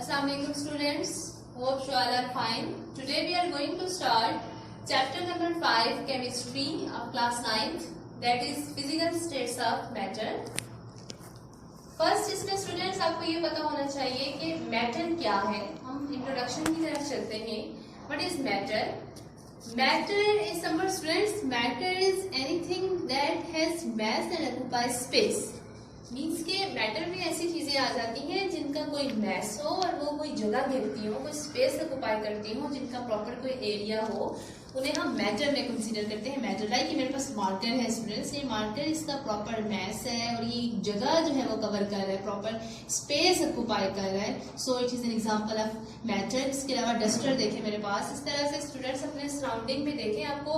Assalamualaikum students. Hope you all are fine. Today we are going to start chapter number 5 chemistry of class 9th, that is physical states of matter. First इसमें students आपको ये पता होना चाहिए कि matter क्या है. हम इंट्रोडक्शन की तरफ चलते हैं. What is matter? Matter is summer students, matter is anything that has mass and occupies space. Means के मैटर में ऐसी चीजें आ जाती हैं जिनका कोई मैस हो और वो कोई जगह घेरती हो, कोई स्पेस ऑक्युपाई करती हो, जिनका प्रॉपर कोई एरिया हो, उन्हें हम मैटर में कंसीडर करते हैं. मैटर लाइक कि मेरे पास मार्कर है स्टूडेंट्स, ये मार्कर इसका प्रॉपर मैस है और ये जगह जो है वो कवर कर रहा है, प्रॉपर स्पेस ऑक्युपाई कर रहा है. So it is an example of matter. इसके अलावा डस्टर देखें मेरे पास. इस तरह से स्टूडेंट्स अपने सराउंडिंग में देखें, आपको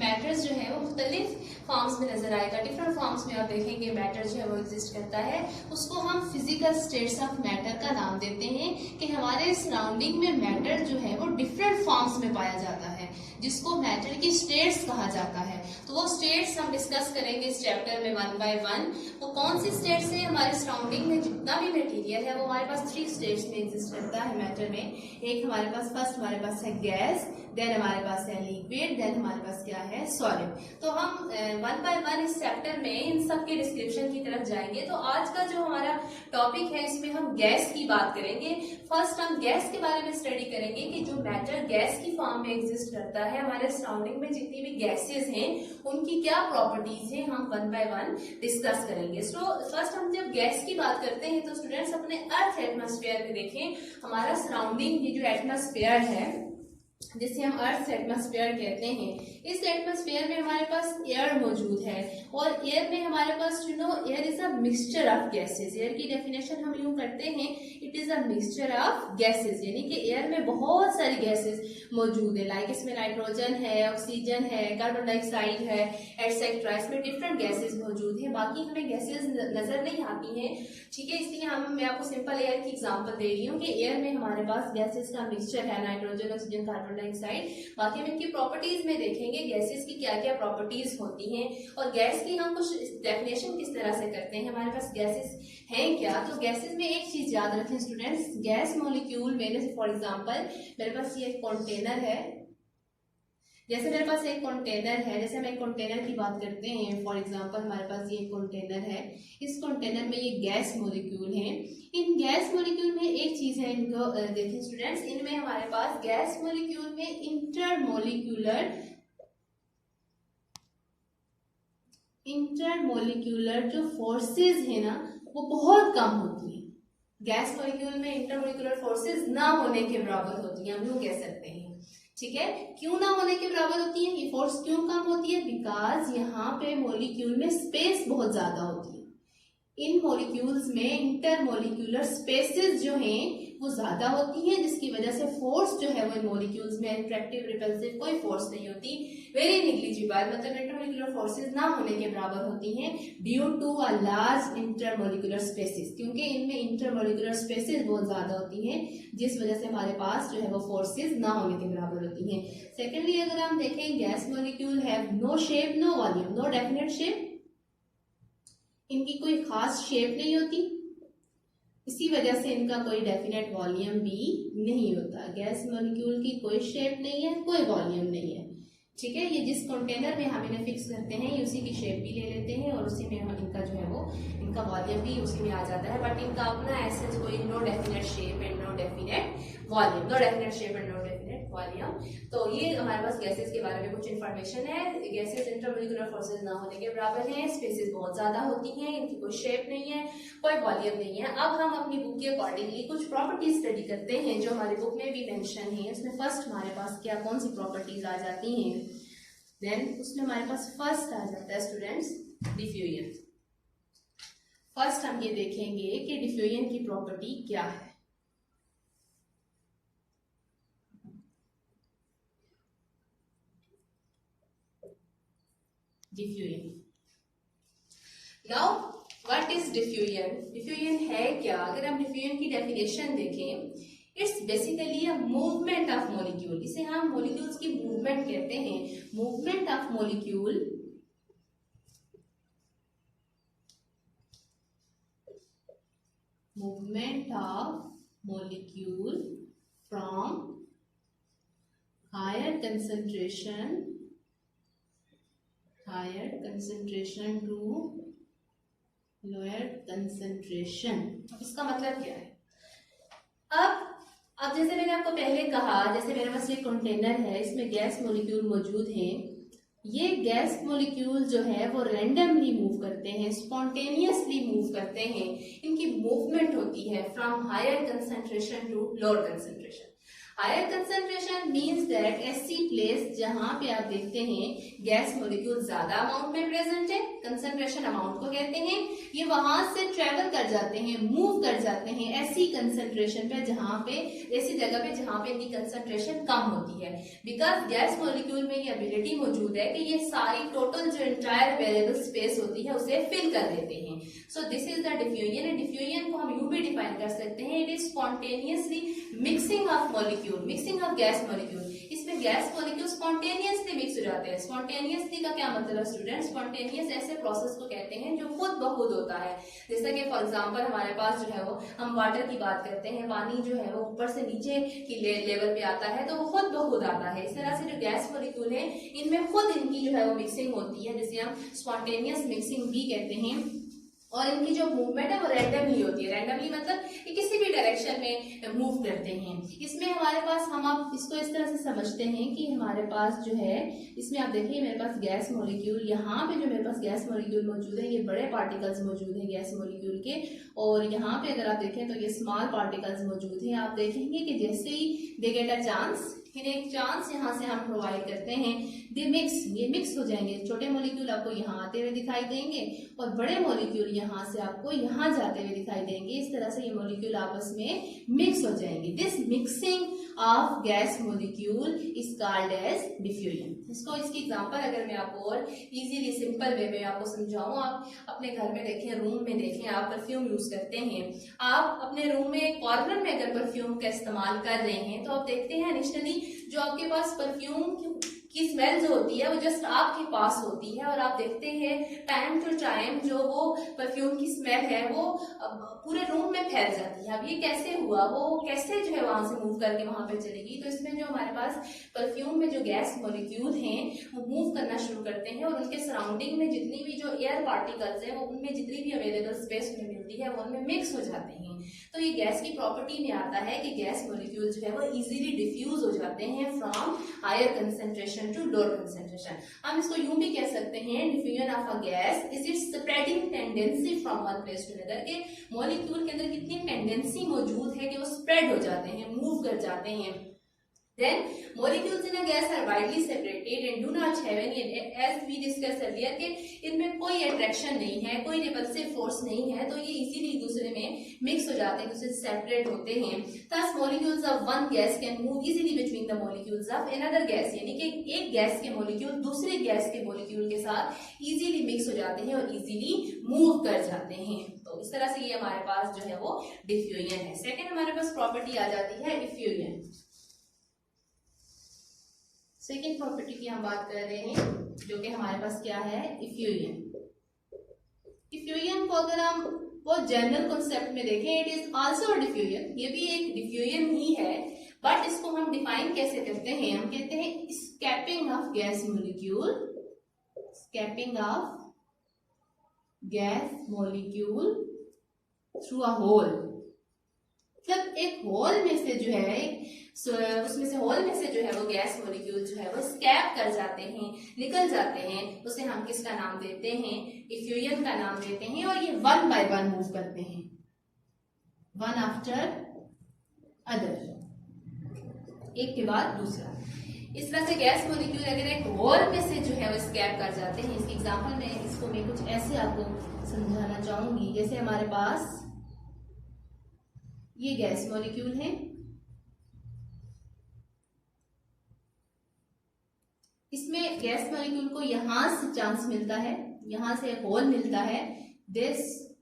मैटर्स जो है वो मुख्तलिफ फॉर्म्स में नजर आएगा. डिफरेंट फॉर्म्स में आप देखेंगे मैटर जो है वो एग्जिस्ट करता है. उसको हम फिजिकल स्टेट्स ऑफ मैटर का नाम देते हैं कि हमारे सराउंडिंग में मैटर जो है वो डिफरेंट फॉर्म्स में पाया जाता है, जिसको मैटर की स्टेट्स कहा जाता है. तो वो स्टेट्स हम डिस्कस करेंगे इस चैप्टर में वन बाय वन. वो कौन सी स्टेट्स है? हमारे सराउंडिंग में जितना भी मटेरियल है वो हमारे पास 3 स्टेट्स में एग्जिस्ट करता है मैटर में. एक हमारे पास फर्स्ट हमारे पास है गैस, देन हमारे पास है लिक्विड, देन हमारे पास क्या है सॉलिड. तो हम वन बाय वन इस चैप्टर में इन सब के डिस्क्रिप्शन की तरफ जाएंगे. तो आज का जो हमारा टॉपिक है इसमें हम गैस की बात करेंगे. फर्स्ट हम गैस के बारे में स्टडी करेंगे कि जो मैटर गैस की फॉर्म में एग्जिस्ट करता है, हमारे सराउंडिंग में जितनी भी गैसेस हैं उनकी क्या प्रॉपर्टीज हैं, हम वन बाय वन डिस्कस करेंगे. सो फर्स्ट हम जब गैस की बात करते हैं तो स्टूडेंट्स अपने अर्थ एटमॉस्फेयर में देखें. हमारा सराउंडिंग ये जो एटमॉस्फेयर है जिसे हम अर्थ एटमॉस्फेयर कहते हैं, इस एटमॉस्फेयर में हमारे पास एयर मौजूद है और एयर में हमारे पास air is a mixture of gases. Air की डेफिनेशन हम यूं करते हैं, it is a mixture of gases, यानी कि एयर में बहुत सारी गैसेस मौजूद है. लाइक इसमें नाइट्रोजन है, ऑक्सीजन है, कार्बन डाइऑक्साइड है, एटसेट्रा. इसमें डिफरेंट गैसेस मौजूद है. बाकी हमें गैसेस नजर नहीं आती हैं, ठीक है. इसलिए मैं आपको सिंपल एयर की एग्जांपल दे रही हूँ कि एयर में हमारे पास गैसेस का मिक्सचर है, नाइट्रोजन, ऑक्सीजन, कार्बन डाइऑक्साइड. बाकी हम इनकी प्रॉपर्टीज में देखेंगे गैसेस की क्या क्या प्रॉपर्टीज होती हैं और गैस की हम कुछ डेफिनेशन किस तरह से करते हैं. हमारे पास गैसेस हैं क्या? तो गैसेस में एक चीज याद रखें स्टूडेंट्स, गैस मॉलिक्यूल में फॉर एग्जांपल मेरे पास ये एक कंटेनर है. जैसे मेरे पास एक कंटेनर है, जैसे हम एक कंटेनर की बात करते हैं, फॉर एग्जांपल हमारे पास ये कंटेनर है. इस कंटेनर में ये गैस मॉलिक्यूल है. इन गैस मॉलिक्यूल में एक चीज है, इनको देखें स्टूडेंट्स, इनमें हमारे पास गैस मॉलिक्यूल में इंटरमोलिक्यूलर जो फोर्सेस है ना वो बहुत कम होती है. गैस मॉलिक्यूल में इंटरमोलिक्यूलर फोर्सेस ना होने के बराबर होती है, हम यूं कह सकते हैं, ठीक है. क्यों ना होने के बराबर होती है? ये फोर्स क्यों कम होती है? बिकॉज यहाँ पे मॉलिक्यूल में स्पेस बहुत ज्यादा होती है. इन मॉलिक्यूल्स में इंटरमोलिक्यूलर स्पेसेस जो हैं वो ज्यादा होती हैं, जिसकी वजह से फोर्स जो है वो इन मॉलिक्यूल्स में अट्रैक्टिव रिपल्सिव कोई फोर्स नहीं होती, वेरी निग्लिजिबल, मतलब इंटरमोलिक्यूलर फोर्सेस ना होने के बराबर होती हैं due to a large intermolecular spaces, क्योंकि इनमें इंटरमोलिक्यूलर स्पेसेस बहुत ज्यादा होती हैं, जिस वजह से हमारे पास जो है वो फोर्सेस ना होने के बराबर होती हैं. सेकेंडली अगर हम देखें, gas molecule have no shape, no volume, no definite shape. इनकी कोई खास शेप नहीं होती, इसी वजह से इनका कोई डेफिनेट वॉल्यूम भी नहीं होता. गैस मॉलिक्यूल की कोई शेप नहीं है, कोई वॉल्यूम नहीं है, ठीक है. ये जिस कंटेनर में हम इन्हें फिक्स करते हैं ये उसी की शेप भी ले लेते हैं और उसी में हम इनका जो है वो इनका वॉल्यूम भी उसी में आ जाता है. बट इनका अपना ऐसे कोई no definite shape and no definite volume, no definite shape and no definite volume. तो ये हमारे पास गैसेस के बारे में कुछ इन्फॉर्मेशन है. गैसेस इंटरमोलिक्यूलर फोर्सेस ना होने के बराबर हैं, स्पेसेस बहुत ज्यादा होती हैं, इनकी कोई शेप नहीं है, कोई वॉल्यूम नहीं है. अब हम अपनी बुक के अकॉर्डिंगली कुछ प्रॉपर्टीज स्टडी करते हैं जो हमारी बुक में भी मेंशन है. उसमें फर्स्ट हमारे पास क्या कौन सी प्रॉपर्टीज आ जाती हैं, देन उसमें हमारे पास फर्स्ट आ जाता है स्टूडेंट्स डिफ्यूजन. फर्स्ट हम ये देखेंगे कि डिफ्यूजन की प्रॉपर्टी क्या है. Diffusion. Now what is diffusion? Diffusion है क्या? अगर हम डिफ्यूजन की डेफिनेशन देखें, it's basically a movement of molecule. इसे हम मॉलिक्यूल्स की मूवमेंट कहते हैं. Movement of molecule movement of molecule from higher concentration to lower concentration। अब इसका मतलब क्या है? अब जैसे मैंने आपको पहले कहा, जैसे मेरे पास ये कंटेनर है, इसमें गैस मॉलिक्यूल मौजूद हैं। ये गैस मॉलिक्यूल जो है वो रैंडमली मूव करते हैं, स्पॉन्टेनियसली मूव करते हैं। इनकी मूवमेंट होती है from higher concentration to lower concentration. Higher concentration means that ऐसी प्लेस जहां पे आप देखते हैं गैस मॉलिक्यूल ज्यादा अमाउंट में प्रेजेंट है, कंसंट्रेशन अमाउंट को कहते हैं। ये वहां से ट्रेवल कर जाते हैं, मूव कर जाते हैं ऐसी कंसंट्रेशन पे जहां पे, ऐसी जगह पे जहां पे इनकी कंसंट्रेशन कम होती है। बिकॉज गैस मॉलिक्यूल में ये एबिलिटी मौजूद है कि ये सारी टोटल जो एंटायर अवेलेबल स्पेस होती है उसे फिल कर देते हैं। So this is the diffusion. And diffusion को हम यूं भी डिफाइन कर सकते हैं, it is spontaneously mixing of molecule, mixing of gas molecule. इसमें गैस मॉलिक्यूल स्पॉन्टेनियसली मिक्स हो जाते हैं। स्पॉन्टेनियसली का क्या मतलब है स्टूडेंट? स्पॉन्टेनियस ऐसे प्रोसेस को कहते हैं जो खुद ब खुद होता है। जैसा कि फॉर एग्जांपल हमारे पास जो है वो, हम वाटर की बात करते हैं, पानी जो है वो ऊपर से नीचे की लेवल पे आता है तो वो खुद ब खुद आता है। इस तरह से जो गैस मॉलिक्यूल है इनमें खुद इनकी जो है वो मिक्सिंग होती है, जिसे हम स्पॉन्टेनियस मिक्सिंग भी कहते हैं। और इनकी जो मूवमेंट है वो रैंडमली होती है। रैंडमली मतलब कि किसी भी डायरेक्शन में मूव करते हैं। इसमें हमारे पास, हम आप इसको इस तरह से समझते हैं कि हमारे पास जो है, इसमें आप देखिए मेरे पास गैस मॉलिक्यूल, यहाँ पे जो मेरे पास गैस मॉलिक्यूल मौजूद है, ये बड़े पार्टिकल्स मौजूद हैं गैस मॉलिक्यूल के। और यहाँ पे अगर आप देखें तो ये स्मॉल पार्टिकल्स मौजूद हैं। आप देखेंगे कि जैसे ही दे गेट अ चांस, इन्हें एक चांस यहाँ से हम प्रोवाइड करते हैं, दे मिक्स, ये मिक्स हो जाएंगे। छोटे मॉलिक्यूल आपको यहाँ आते हुए दिखाई देंगे और बड़े मॉलिक्यूल यहाँ से आपको यहाँ जाते हुए दिखाई देंगे। इस तरह से ये मॉलिक्यूल आपस में मिक्स हो जाएंगे। This mixing of gas molecule is called as diffusion. इसको, इसकी एग्जांपल अगर मैं आपको और इजीली सिंपल वे में आपको समझाऊं, आप अपने घर में देखें, रूम में देखें, आप परफ्यूम यूज करते हैं। आप अपने रूम में कॉर्नर में अगर परफ्यूम का इस्तेमाल कर रहे हैं तो आप देखते हैं इनिशियली जो आपके पास परफ्यूम की स्मेल जो होती है वो जस्ट आपके पास होती है, और आप देखते हैं टाइम टू टाइम जो वो परफ्यूम की स्मेल है वो पूरे रूम में फैल जाती है। अब ये कैसे हुआ, वो कैसे जो है वहां से मूव करके वहां पे चलेगी? तो इसमें जो हमारे पास परफ्यूम में जो गैस मॉलिक्यूल हैं वो मूव करना शुरू करते हैं, और उनके सराउंडिंग में जितनी भी जो एयर पार्टिकल्स हैं वो, उनमें जितनी भी अवेलेबल स्पेस उन्हें मिलती है वो उनमें मिक्स हो जाते हैं। तो ये गैस की प्रॉपर्टी में आता है कि गैस मॉलिक्यूल जो है वो इजीली डिफ्यूज हो जाते हैं from higher concentration to lower concentration. हम इसको यूं भी कह सकते हैं, diffusion of a gas is it's spreading tendency from one place to another, के मॉलिक्यूल के अंदर कितनी टेंडेंसी मौजूद है कि वो स्प्रेड हो जाते हैं, मूव कर जाते हैं। Then molecules in a gas are widely separated and do not have any, as we discussed earlier, कि इनमें कोई अट्रैक्शन नहीं है, कोई रिपल्सिव फोर्स नहीं है, तो ये इजीली एक दूसरे में मिक्स हो जाते हैं, दूसरे से सेपरेट होते हैं। Thus molecules of one gas can move easily between the molecules of another gas, यानी कि एक गैस के मॉलिक्यूल दूसरे गैस के मॉलिक्यूल के साथ इजीली मिक्स हो जाते हैं और इजीली मूव कर जाते हैं। तो इस तरह से ये हमारे पास जो है वो डिफ्यूजन है। सेकेंड हमारे पास प्रॉपर्टी आ जाती है इफ्यूजन। सेकेंड प्रॉपर्टी की हम बात कर रहे हैं जो कि हमारे पास क्या है, इफ्यूजन। इफ्यूजन को अगर हम बहुत जनरल कॉन्सेप्ट में देखें, इट इज आल्सो डिफ्यूजन, ये भी एक डिफ्यूजन ही है, बट इसको हम डिफाइन कैसे करते हैं? हम कहते हैं escaping of gas molecule, escaping of gas molecule through a hole. मतलब एक होल में से जो है, उसमें से होल में से जो है वो गैस मॉलिक्यूल जो है वो स्कैप कर जाते हैं, निकल जाते हैं, उसे हम किसका नाम देते हैं? इफ्यूजन का नाम देते हैं। और ये वन बाय वन मूव करते हैं, वन आफ्टर अदर, एक के बाद दूसरा। इस तरह से गैस मॉलिक्यूल अगर एक होल में से जो है वो स्कैप कर जाते हैं, इसकी एग्जांपल में इसको मैं कुछ ऐसे आपको समझाना चाहूंगी। जैसे हमारे पास ये गैस मॉलिक्यूल है, इसमें गैस मॉलिक्यूल को यहां से चांस मिलता है, यहां से होल मिलता है। This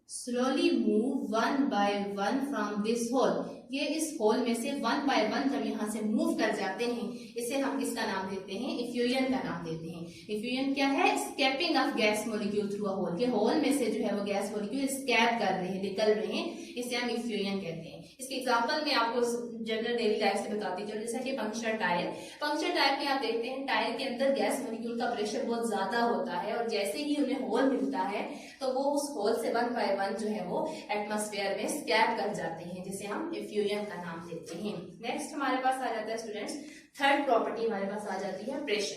slowly move one by one from this hole, ये इस होल में से वन बाय वन जब यहाँ से मूव कर जाते हैं, इसे हम किसका नाम देते हैं? इफ्यूजन का नाम देते हैं। इफ्यूजन क्या है? Escaping of gas molecule through a hole, के होल में से जो है वो गैस मॉलिक्यूल स्कैप कर रहे हैं, निकल रहे हैं, इसे हम इफ्यूजन कहते हैं। इसके एग्जांपल में आपको जनरल डेली लाइफ से बताती हूँ, जैसा कि पंक्चर टायर। पंक्चर टायर में आप देखते हैं टायर के अंदर गैस मॉलिक्यूल का प्रेशर बहुत ज्यादा होता है और जैसे ही उन्हें होल मिलता है तो वो उस होल से वन बाय वन जो है वो एटमॉस्फेयर में स्कैप कर जाते हैं, जिसे हम इफ्यूजन का नाम देते हैं। नेक्स्ट हमारे पास आ जाता है स्टूडेंट्स, थर्ड प्रॉपर्टी हमारे पास आ जाती है प्रेशर।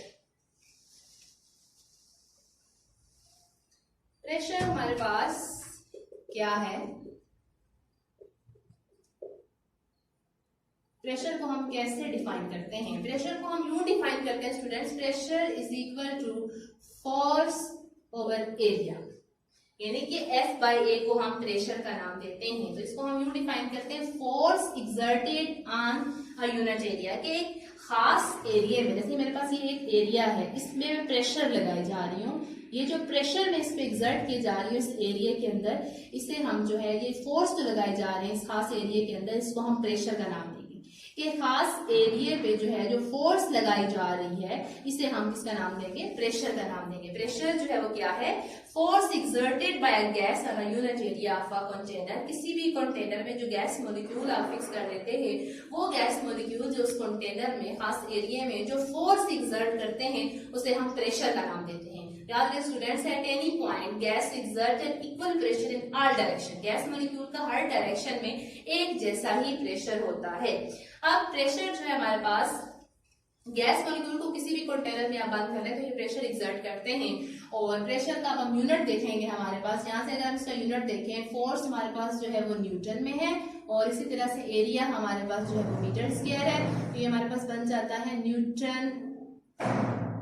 प्रेशर हमारे पास क्या है? प्रेशर को हम कैसे डिफाइन करते हैं? प्रेशर को हम यूं डिफाइन करते हैं students, pressure is equal to force over area, यानी कि F बाई ए को हम प्रेशर का नाम देते हैं। तो इसको हम यूं डिफाइन करते हैं, force exerted on a unit area, के एक खास एरिया में, जैसे मेरे पास ये एक एरिया है, इसमें मैं प्रेशर लगाई जा रही हूँ, ये जो प्रेशर में इस पे एक्सर्ट की जा रही है इस एरिया के अंदर, इसे हम जो है ये फोर्स जो लगाए जा रहे हैं इस खास एरिया के अंदर, इसको हम प्रेशर का नाम देंगे। कि खास एरिया पे जो है जो फोर्स लगाई जा रही है इसे हम किसका नाम देंगे? प्रेशर का नाम देंगे। प्रेशर जो है वो क्या है? Force exerted by a gas on a unit area of a container, किसी भी कंटेनर में जो गैस मॉलिक्यूल आप फिक्स कर देते हैं, वो गैस मॉलिक्यूल जो उस कंटेनर में खास एरिया में जो फोर्स एक्सर्ट करते हैं उसे हम प्रेशर का नाम देते हैं। याद रखें students, at any point gas exert an equal pressure in all direction, gas molecule का हर डायरेक्शन में एक जैसा ही प्रेशर होता है। अब प्रेशर जो है हमारे पास, गैस मॉलिक्यूल को किसी भी कंटेनर में आप बंद कर लें तो ये प्रेशर एक्सर्ट करते हैं, और प्रेशर का हम यूनिट देखेंगे हमारे पास, यहाँ से अगर हम इसका यूनिट देखें, फोर्स हमारे पास जो है वो न्यूटन में है, और इसी तरह से एरिया हमारे पास जो है वो मीटर स्क्वायर है, तो ये हमारे पास बन जाता है newton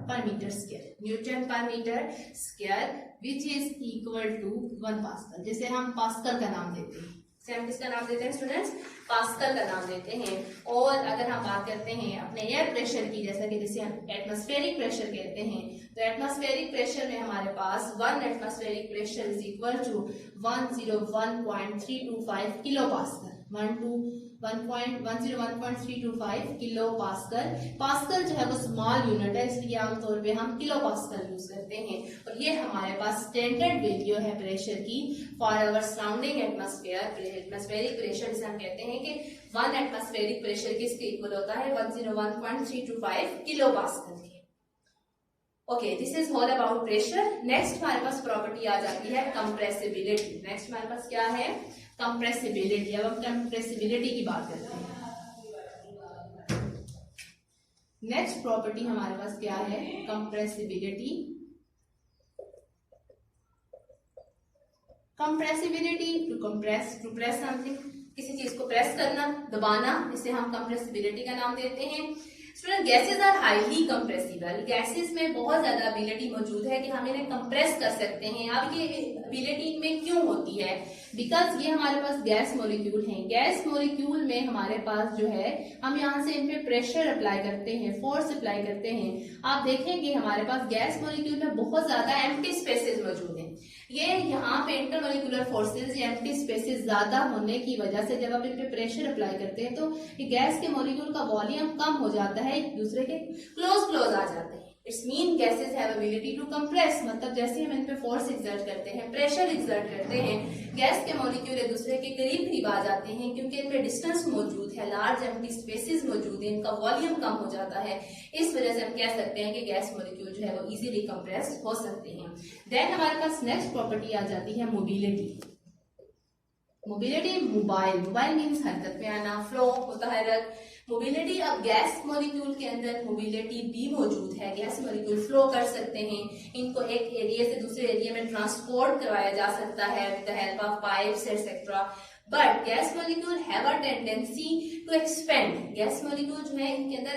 per metre square, newton per metre square, which is equal to 1 pascal, जिसे हम पास्कल का नाम देते हैं। इसे हम किसका नाम देते हैं स्टूडेंट्स? पास्कल का नाम देते हैं। और अगर हम बात करते हैं अपने एयर प्रेशर की, जैसा कि जिसे हम एटमॉस्फेरिक प्रेशर कहते हैं, तो एटमॉस्फेरिक प्रेशर में हमारे पास 1 atmospheric pressure is equal to 101.325 kilo pascal, 101.325 kilo pascal. Pascal जो है वो स्मॉल यूनिट है, इसलिए आमतौर पे हम किलो पास्कल यूज करते हैं, और ये हमारे पास स्टैंडर्ड वैल्यू है प्रेशर की for our surrounding atmosphere. Atmospheric pressure जिसे हम कहते हैं कि 1 एटमॉस्फेरिक प्रेशर किसके इक्वल होता है? 101.325 किलो पास्कल के। Okay, this is all about pressure. Next हमारे पास प्रॉपर्टी आ जाती है कंप्रेसिबिलिटी। नेक्स्ट हमारे पास क्या है? कंप्रेसिबिलिटी। अब हम कंप्रेसिबिलिटी की बात करते हैं। नेक्स्ट प्रॉपर्टी हमारे पास क्या है? Compressibility. Compressibility, to compress, to press something, किसी चीज को प्रेस करना, दबाना, इसे हम कंप्रेसिबिलिटी का नाम देते हैं। Student, gases are highly compressible, gases में बहुत ज्यादा एबिलिटी मौजूद है कि हम इन्हें कंप्रेस कर सकते हैं। अब ये एबिलिटी में क्यों होती है? बिकॉज ये हमारे पास गैस मॉलिक्यूल हैं, गैस मॉलिक्यूल में हमारे पास जो है हम यहाँ से इन पे प्रेशर अप्लाई करते हैं, फोर्स अप्लाई करते हैं। आप देखेंगे हमारे पास गैस मॉलिक्यूल में बहुत ज्यादा एम्प्टी स्पेसेस मौजूद हैं। ये यहाँ पे इंटरमोलिकुलर फोर्सेस या एम्प्टी स्पेसेस ज्यादा होने की वजह से जब आप इन पे प्रेशर अप्लाई करते हैं तो ये गैस के मॉलिक्यूल का वॉल्यूम कम हो जाता है, एक दूसरे के क्लोज आ जाते हैं। It's mean gases have ability to compress, मतलब जैसे हम इन पे फोर्स एक्सर्ट करते हैं, प्रेशर एक्सर्ट करते हैं, गैस के मॉलिक्यूल एक दूसरे के करीब आ जाते हैं, क्योंकि इनमें डिस्टेंस मौजूद है, लार्ज एम्प्टी स्पेसेस मौजूद है, इनका वॉल्यूम कम हो जाता है। इस वजह से हम कह सकते हैं कि गैस मॉलिक्यूल जो है वो इजीली कंप्रेस हो सकते हैं। देन हमारे पास नेक्स्ट प्रॉपर्टी आ जाती है मोबिलिटी। मोबिलिटी, मोबाइल मीन्स हरकत में आना, फ्लो, मुतहरक। मोबिलिटी, अब गैस मॉलिक्यूल के अंदर मोबिलिटी भी मौजूद है, गैस मॉलिक्यूल फ्लो कर सकते हैं, इनको एक एरिया से दूसरे एरिया में ट्रांसपोर्ट करवाया जा सकता है with the help of pipes etcetera. But gas molecule have a tendency to expand, gas molecule जो है इनके अंदर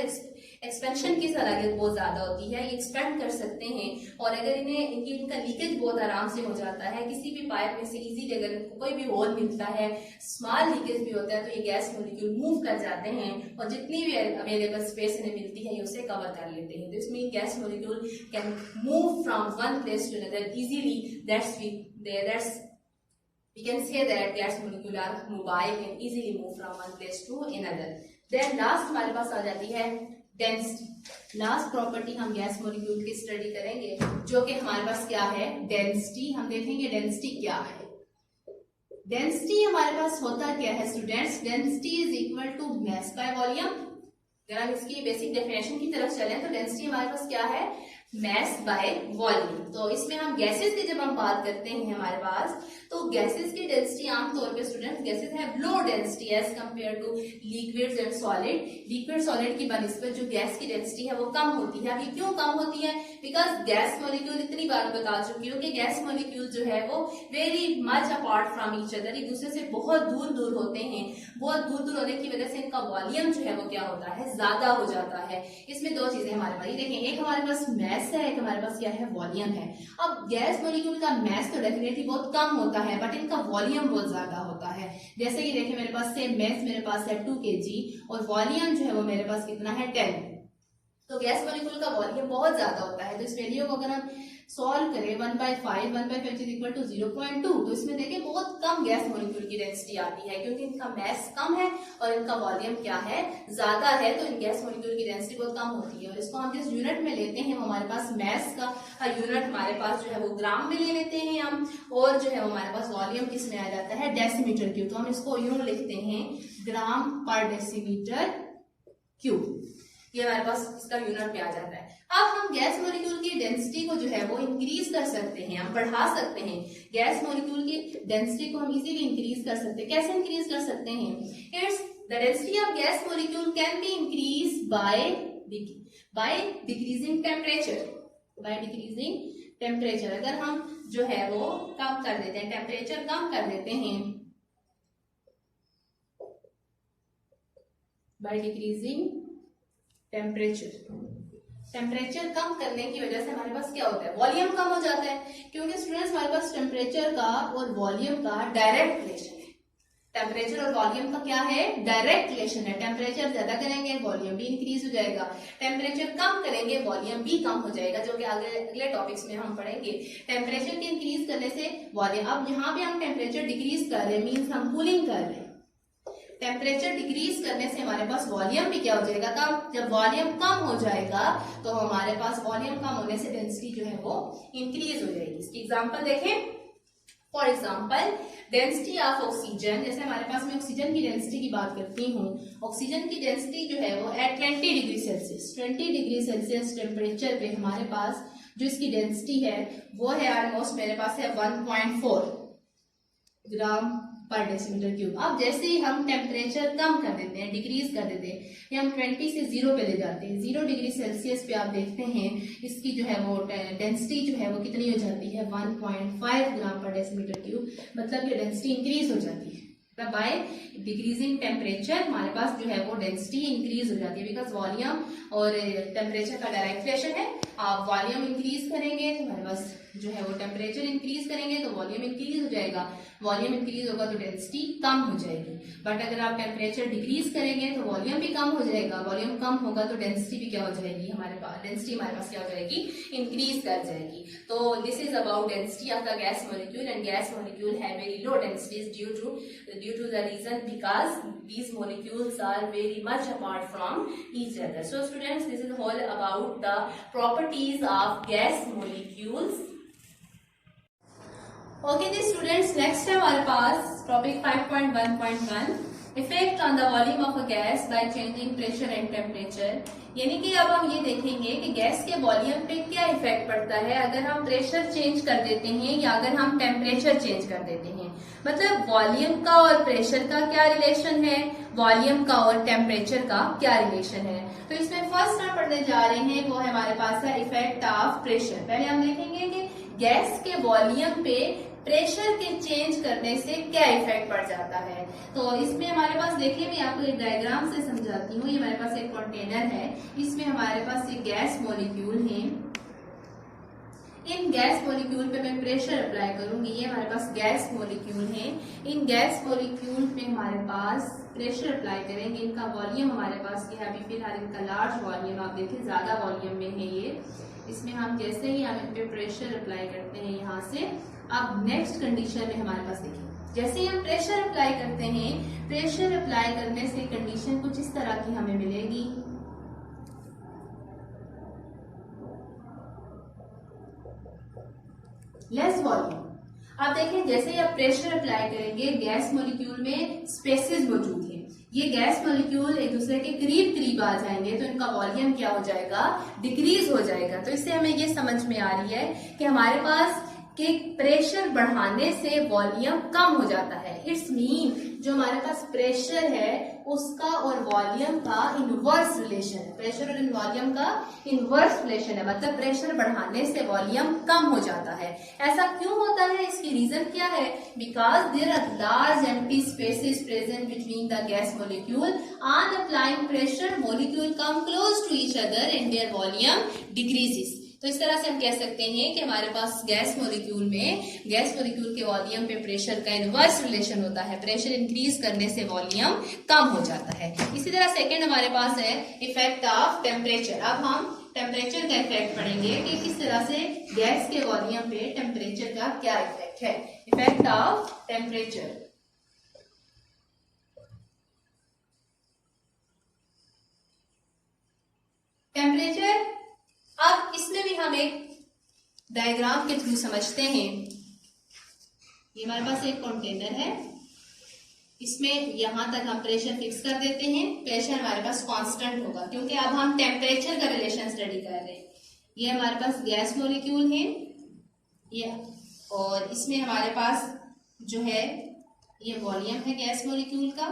एक्सपेंशन की सलाहियत बहुत ज्यादा होती है, ये एक्सपेंड कर सकते हैं, और अगर इनका लीकेज बहुत आराम से हो जाता है, किसी भी पाइप में से इजीली अगर कोई भी होल मिलता है, स्मॉल लीकेज भी होता है, तो ये गैस मॉलिक्यूल मूव कर जाते हैं और जितनी भी अवेलेबल स्पेस इन्हें मिलती है ये उसे कवर कर लेते हैं। This mean gas molecule can move from one place to another easily, that's We can say that gas molecule are mobile and easily move from one place to another. Then last हमारे पास आ जाती है density. Last property हम gas molecule की study करेंगे, जो कि हमारे पास क्या है, डेंसिटी। हम देखेंगे डेंसिटी क्या है। डेंसिटी हमारे पास होता क्या है students, density is equal to mass by volume. अगर हम इसकी बेसिक डेफिनेशन की तरफ चलें तो डेंसिटी हमारे पास क्या है, मास बाय वॉल्यूम। तो इसमें हम गैसेस की जब हम बात करते हैं हमारे पास, तो गैसेस की डेंसिटी आमतौर पे स्टूडेंट्स गैसेस है low density as compare to liquids and solid. Liquid solid की बनिस्बत जो गैस की डेंसिटी है वो कम होती है। अभी क्यों कम होती है, बिकॉज गैस मॉलिक्यूल, इतनी बार बता चुकी हूँ कि गैस मॉलिक्यूल जो है वो very much apart from each other, एक दूसरे से बहुत दूर दूर होते हैं। बहुत दूर दूर होने की वजह से इनका वॉल्यूम जो है वो क्या होता है, ज्यादा हो जाता है। इसमें दो चीजें हमारे पास, देखें, एक हमारे पास मास है, एक हमारे पास क्या है, वॉल्यूम है। अब गैस मॉलिक्यूल का मास तो डेफिनेटली बहुत कम होता है, बट इनका वॉल्यूम बहुत ज्यादा होता है। जैसे कि देखें, मेरे पास से मास मेरे पास है 2 kg और वॉल्यूम जो है वो मेरे पास कितना है 10। तो गैस मॉलिक्यूल का वॉल्यूम बहुत ज्यादा होता है। तो इस वैल्यू को अगर हम सॉल्व करें 1/5 इज इक्वल टू 0.2, तो इसमें देखिए बहुत कम गैस मॉलिक्यूल की डेंसिटी आती है, क्योंकि इनका मास कम है और इनका वॉल्यूम क्या है, ज्यादा है। तो इन गैस मॉलिक्यूल की डेंसिटी बहुत कम होती है। और इसको हम जिस यूनिट में लेते हैं, हमारे पास मास का यूनिट हमारे पास जो है वो ग्राम में ले लेते हैं हम, और जो है हमारे पास वॉल्यूम किस में आ जाता है, डेसीमीटर क्यूब। तो हम इसको यूं लिखते हैं, ग्राम पर डेसीमीटर क्यूब। ये हमारे पास इसका यूनिट में आ जाता है। अब हम गैस मॉलिक्यूल की डेंसिटी को जो है वो इंक्रीज कर सकते हैं, हम बढ़ा सकते हैं। गैस मॉलिक्यूल की डेंसिटी को हम इजीली इंक्रीज कर सकते हैं। कैसे इंक्रीज कर सकते हैं, it's the density of gas molecule can be increase by decreasing temperature. By decreasing temperature, अगर हम जो है वो कम कर देते हैं, टेम्परेचर कम कर देते हैं, बाय डिक्रीजिंग टेम्परेचर कम करने की वजह से हमारे पास क्या होता है, वॉल्यूम कम हो जाता है। क्योंकि स्टूडेंट्स हमारे पास टेम्परेचर का और वॉल्यूम का डायरेक्ट रिलेशन है। टेम्परेचर और वॉल्यूम का क्या है, डायरेक्ट रिलेशन है। टेम्परेचर ज्यादा करेंगे वॉल्यूम भी इंक्रीज हो जाएगा, टेम्परेचर कम करेंगे वॉल्यूम भी कम हो जाएगा, जो कि अगले टॉपिक्स में हम पढ़ेंगे। टेम्परेचर के इंक्रीज करने से वॉल्यूम, अब यहाँ पे हम टेम्परेचर डिक्रीज कर रहे हैं, मीन्स हम कूलिंग कर रहे हैं। टेम्परेचर डिक्रीज करने से हमारे पास वॉल्यूम भी क्या हो जाएगा, कम। जब वॉल्यूम कम हो जाएगा तो हमारे पास वॉल्यूम कम होने से डेंसिटी जो है वो इंक्रीज हो जाएगी। इसकी एग्जांपल देखें, for example density of oxygen. जैसे हमारे पास मैं ऑक्सीजन की डेंसिटी की बात करती हूँ, ऑक्सीजन की डेंसिटी जो है वो at 20 degree celsius, 20 degree celsius temperature पे हमारे पास जो इसकी डेंसिटी है वो है ऑलमोस्ट मेरे पास है 1.4 ग्राम पर डेसीमीटर क्यूब। अब जैसे ही हम टेम्परेचर कम कर देते हैं, डिक्रीज कर देते हैं, या हम 20 से 0 पे ले जाते हैं, 0 डिग्री सेल्सियस पे आप देखते हैं इसकी जो है वो डेंसिटी जो है वो कितनी हो जाती है, 1.5 ग्राम पर डेसीमीटर क्यूब। मतलब ये डेंसिटी इंक्रीज हो जाती है। बाय डिक्रीजिंग टेम्परेचर हमारे पास जो है वो डेंसिटी इंक्रीज हो जाती है, बिकॉज वॉल्यूम और टेम्परेचर का डायरेक्ट रिलेशन है। आप वॉल्यूम इंक्रीज करेंगे तो हमारे पास जो है वो टेम्परेचर इंक्रीज करेंगे तो वॉल्यूम इंक्रीज हो जाएगा, वॉल्यूम इंक्रीज होगा तो डेंसिटी कम हो जाएगी। बट अगर आप टेम्परेचर डिक्रीज करेंगे तो वॉल्यूम भी कम हो जाएगा, वॉल्यूम कम होगा तो डेंसिटी भी क्या हो जाएगी, हमारे पास डेंसिटी हमारे पास क्या हो जाएगी, इंक्रीज कर जाएगी। तो this is about density of the gas molecule, and gas molecule है very low densities due to the reason because these molecules are very much apart from each other. So students, this is all about the properties of gas molecules. Okay जी students, next है हमारे पास topic 5.1.1 effect on the volume of a gas by changing pressure and temperature। यानी कि अब हम ये देखेंगे कि गैस के वॉल्यूम पे क्या इफेक्ट पड़ता है अगर हम प्रेशर चेंज कर देते हैं या अगर हम टेम्परेचर चेंज कर देते हैं। मतलब वॉल्यूम का और प्रेशर का क्या रिलेशन है, वॉल्यूम का और टेम्परेचर का क्या रिलेशन है। तो इसमें फर्स्ट हम पढ़ने जा रहे हैं वो है हमारे पास है इफेक्ट ऑफ प्रेशर। पहले हम देखेंगे कि गैस के वॉल्यूम पे प्रेशर के चेंज करने से क्या इफेक्ट पड़ जाता है। तो इसमें हमारे पास देखिए, मैं आपको एक डायग्राम से समझाती हूँ। ये हमारे पास एक कंटेनर है, इसमें हमारे पास ये गैस मॉलिक्यूल है। इन गैस मॉलिक्यूल पे मैं प्रेशर अप्लाई करूंगी। ये हमारे पास गैस मॉलिक्यूल है, इन गैस मॉलिक्यूल पे हमारे पास प्रेशर अप्लाई करेंगे। इनका वॉल्यूम हमारे पास ये है, अभी फिलहाल इनका लार्ज वॉल्यूम, आप देखिए ज्यादा वॉल्यूम में है ये। इसमें हम जैसे ही हम इन पे प्रेशर अप्लाई करते हैं यहाँ से, अब नेक्स्ट कंडीशन में हमारे पास देखिए जैसे ही हम प्रेशर अप्लाई करते हैं, प्रेशर अप्लाई करने से कंडीशन कुछ इस तरह की हमें मिलेगी। Less volume. अब देखें जैसे ही आप प्रेशर अप्लाई करेंगे, गैस मॉलिक्यूल में स्पेसेस मौजूद हैं। ये गैस मॉलिक्यूल एक दूसरे के करीब करीब आ जाएंगे तो इनका वॉल्यूम क्या हो जाएगा, डिक्रीज हो जाएगा। तो इससे हमें ये समझ में आ रही है कि हमारे पास कि प्रेशर बढ़ाने से वॉल्यूम कम हो जाता है। इट्स मीन जो हमारे पास प्रेशर है उसका और वॉल्यूम का इनवर्स रिलेशन है। प्रेशर और वॉल्यूम का इनवर्स रिलेशन है, मतलब प्रेशर बढ़ाने से वॉल्यूम कम हो जाता है। ऐसा क्यों होता है, इसकी रीजन क्या है? Because there are large empty spaces present between the gas molecule. On applying pressure molecule come close to each other and their volume decreases. तो इस तरह से हम कह सकते हैं कि हमारे पास गैस मॉलिक्यूल के वॉल्यूम पे प्रेशर का इनवर्स रिलेशन होता है। प्रेशर इंक्रीज करने से वॉल्यूम कम हो जाता है। इसी तरह सेकंड हमारे पास है इफेक्ट ऑफ टेम्परेचर। अब हम टेम्परेचर का इफेक्ट पढ़ेंगे कि किस तरह से गैस के वॉल्यूम पे टेम्परेचर का क्या इफेक्ट है। Effect of temperature. टेम्परेचर, अब इसमें भी हम एक डायग्राम के थ्रू समझते हैं। ये हमारे पास एक कंटेनर है, इसमें यहां तक हम प्रेशर फिक्स कर देते हैं। प्रेशर हमारे पास कांस्टेंट होगा क्योंकि अब हम टेम्परेचर का रिलेशन स्टडी कर रहे हैं। ये हमारे पास गैस मॉलिक्यूल है ये, और इसमें हमारे पास जो है ये वॉल्यूम है गैस मॉलिक्यूल का।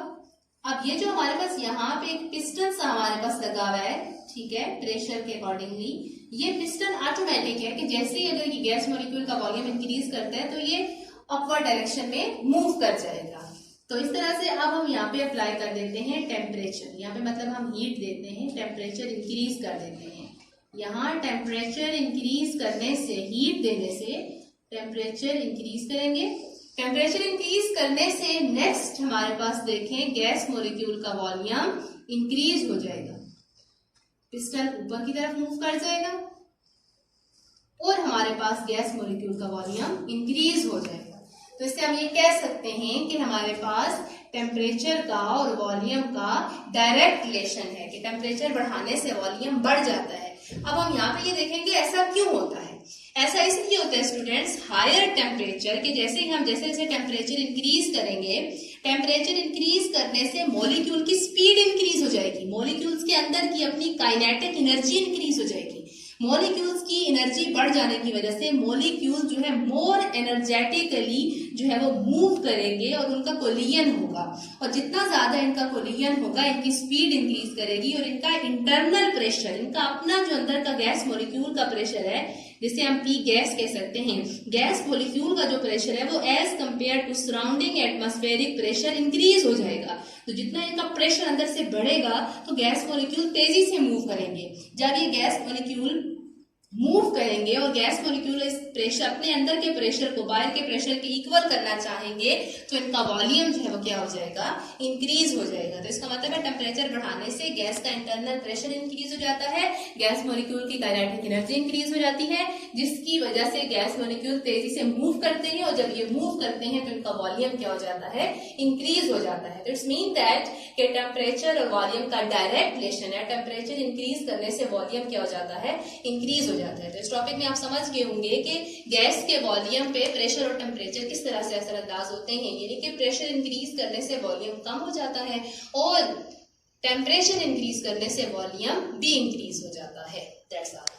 अब ये जो हमारे पास यहाँ पे एक पिस्टन सा हमारे पास लगा हुआ है, ठीक है, प्रेशर के अकॉर्डिंगली। ये पिस्टन ऑटोमेटिक है कि जैसे ही अगर ये गैस मॉलिक्यूल का वॉल्यूम इंक्रीज करता है तो ये अपवर्ड डायरेक्शन में मूव कर जाएगा। तो इस तरह से अब हम यहाँ पे अप्लाई कर देते हैं टेम्परेचर। यहाँ पे मतलब हम हीट देते हैं, टेम्परेचर इंक्रीज कर देते हैं। यहाँ टेम्परेचर इंक्रीज करने से, हीट देने से टेम्परेचर इंक्रीज करेंगे। टेम्परेचर इंक्रीज करने से नेक्स्ट हमारे पास देखें गैस मॉलिक्यूल का वॉल्यूम इंक्रीज हो जाएगा, पिस्टन ऊपर की तरफ मूव कर जाएगा और हमारे पास गैस मॉलिक्यूल का वॉल्यूम इंक्रीज हो जाएगा। तो इससे हम ये कह सकते हैं कि हमारे पास टेम्परेचर का और वॉल्यूम का डायरेक्ट रिलेशन है कि टेम्परेचर बढ़ाने से वॉल्यूम बढ़ जाता है। अब हम यहाँ पे ये देखेंगे ऐसा क्यों होता है। ऐसा इसलिए होता है स्टूडेंट्स, हायर टेम्परेचर के जैसे जैसे टेम्परेचर इंक्रीज करेंगे, टेम्परेचर इंक्रीज करने से मॉलिक्यूल की स्पीड इंक्रीज हो जाएगी। मॉलिक्यूल्स के अंदर की अपनी काइनेटिक एनर्जी इंक्रीज हो जाएगी। मॉलिक्यूल्स की एनर्जी बढ़ जाने की वजह से मॉलिक्यूल जो है मोर एनर्जेटिकली जो है वो मूव करेंगे और उनका कोलिजन होगा, और जितना ज्यादा इनका कोलिजन होगा इनकी स्पीड इंक्रीज करेगी और इनका इंटरनल प्रेशर, इनका अपना जो अंदर का गैस मॉलिक्यूल का प्रेशर है जिसे हम पी गैस कह सकते हैं, गैस मॉलिक्यूल का जो प्रेशर है वो as compare to surrounding atmospheric pressure increase हो जाएगा। तो जितना इनका प्रेशर अंदर से बढ़ेगा तो गैस मॉलिक्यूल तेजी से मूव करेंगे। जब ये गैस मॉलिक्यूल मूव करेंगे और गैस मॉलिक्यूल इस प्रेशर, अपने अंदर के प्रेशर को बाहर के प्रेशर के इक्वल करना चाहेंगे तो इनका वॉल्यूम जो है वो क्या हो जाएगा, इंक्रीज हो जाएगा। तो इसका मतलब है टेम्परेचर बढ़ाने से गैस का इंटरनल प्रेशर इंक्रीज हो जाता है, गैस मॉलिक्यूल की काइनेटिक एनर्जी इंक्रीज हो जाती है, जिसकी वजह से गैस मॉलिक्यूल तेजी से मूव करते हैं और जब ये मूव करते हैं तो इनका वॉल्यूम क्या हो जाता है, इंक्रीज हो जाता है। तो इट्स मीन दैट कि टेम्परेचर और वॉल्यूम का डायरेक्ट रिलेशन है। टेम्परेचर इंक्रीज करने से वॉल्यूम क्या हो जाता है, इंक्रीज हो जाता है। तो इस टॉपिक में आप समझ गए होंगे कि गैस के वॉल्यूम पे प्रेशर और टेम्परेचर किस तरह से असरअंदाज होते हैं। यानी कि प्रेशर इंक्रीज करने से वॉल्यूम कम हो जाता है और टेम्परेचर इंक्रीज करने से वॉल्यूम भी इंक्रीज हो जाता है। That's all.